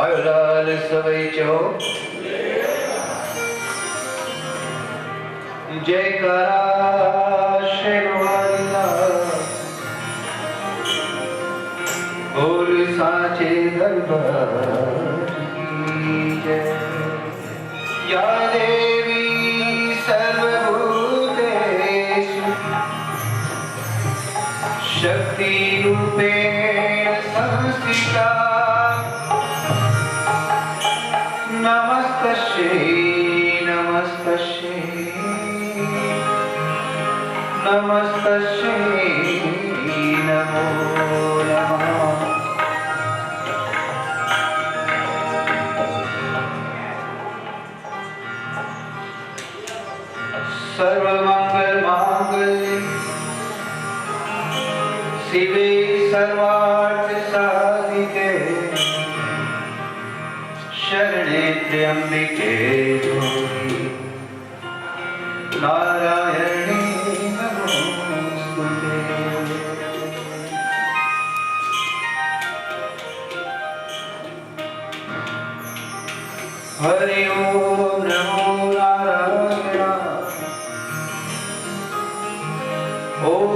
आयुलाल सवैचो जयकारा शेरवाला बोल साचे दरबार की जय। या देवी सर्वभूतेषु शक्ति रूपेण संस्थिता नमस्तस्यै नमस्तस्यै नमस्तस्यै नमो नमः। सर्वमंगल मांगल्ये शिवे सर्वार्थ साधिके शरणे त्र्यंबिके गौरी नारायणी नमोस्तुते। हरि ओम नमो नारायणाय ओम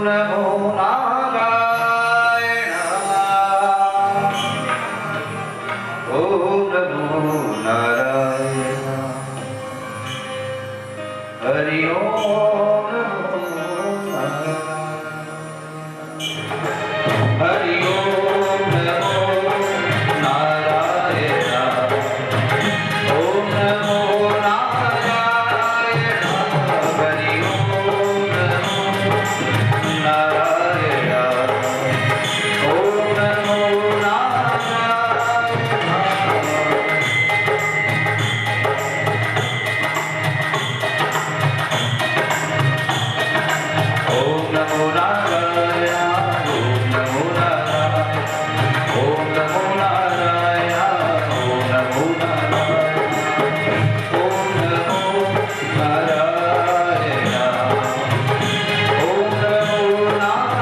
नमो नारायणाय ओम नमो नारायणाय हरि ओम नमो नारायणाय हरि ओम नमो नारायणाय ओम नमो नारायणाय हरि ओम नमो नारायणाय ओम नमो नारायणाय ओम नमो नारायणाय ओम नमो नारायणाय ओम नमो नारायणाय ओम नमो नारायणाय ओम नमो नारायणाय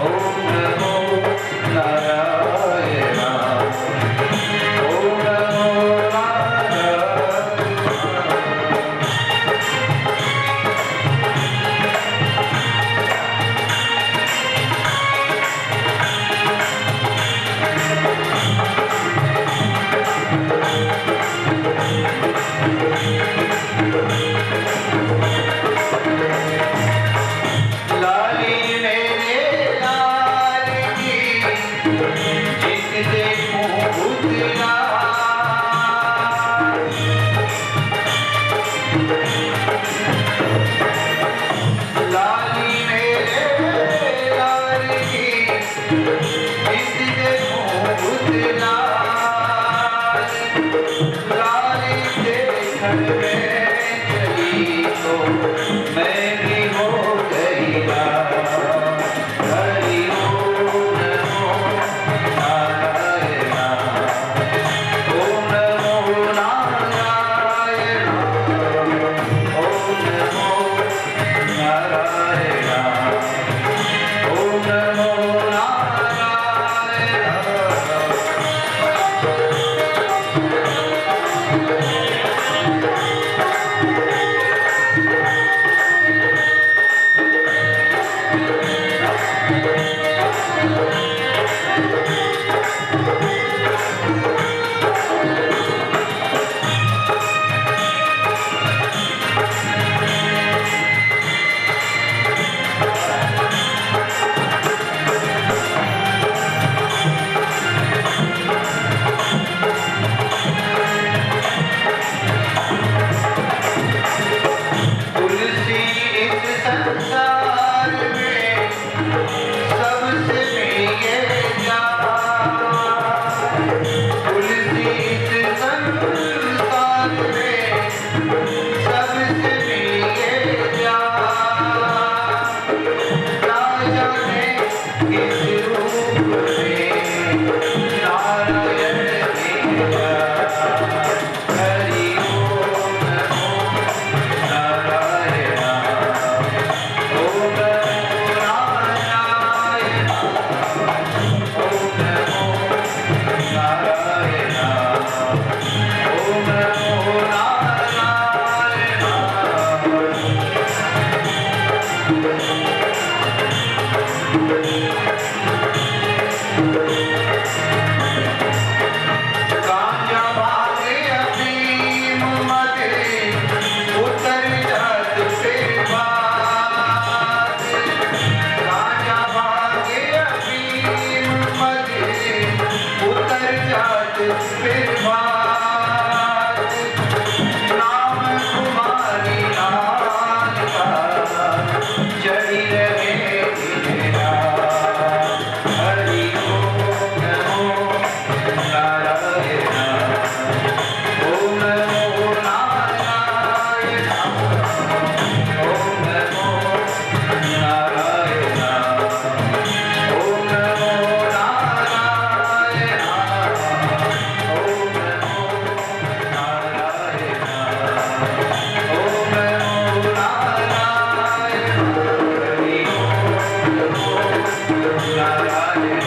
ओम नमो नारायणाय ओम नमो लाली मेरे लाल की जित देखूं उतना लाली मेरे लाल की जित देखूं उतना लाली देखन में चली तो मैं भी हो गई लाल। हरि ओम नमो नारायणाय ओम नमो नारायणाय ओम नमो नारायणाय ओम नमो नारायणाय गांजा भागे अफीम मदे उतर जात फिर बात गांजा भागे अफीम मदे उतर जात फिर बात नाम तुम्हारी नाम का चढ़ी रहे दिन रात हरि ओम नमो नारायण ओम नमो नारायण ओम नमो नारायण ओम नमो नारायण ओम नमो नारायण ओम नमो नारायण हरि ओम नमो नारायण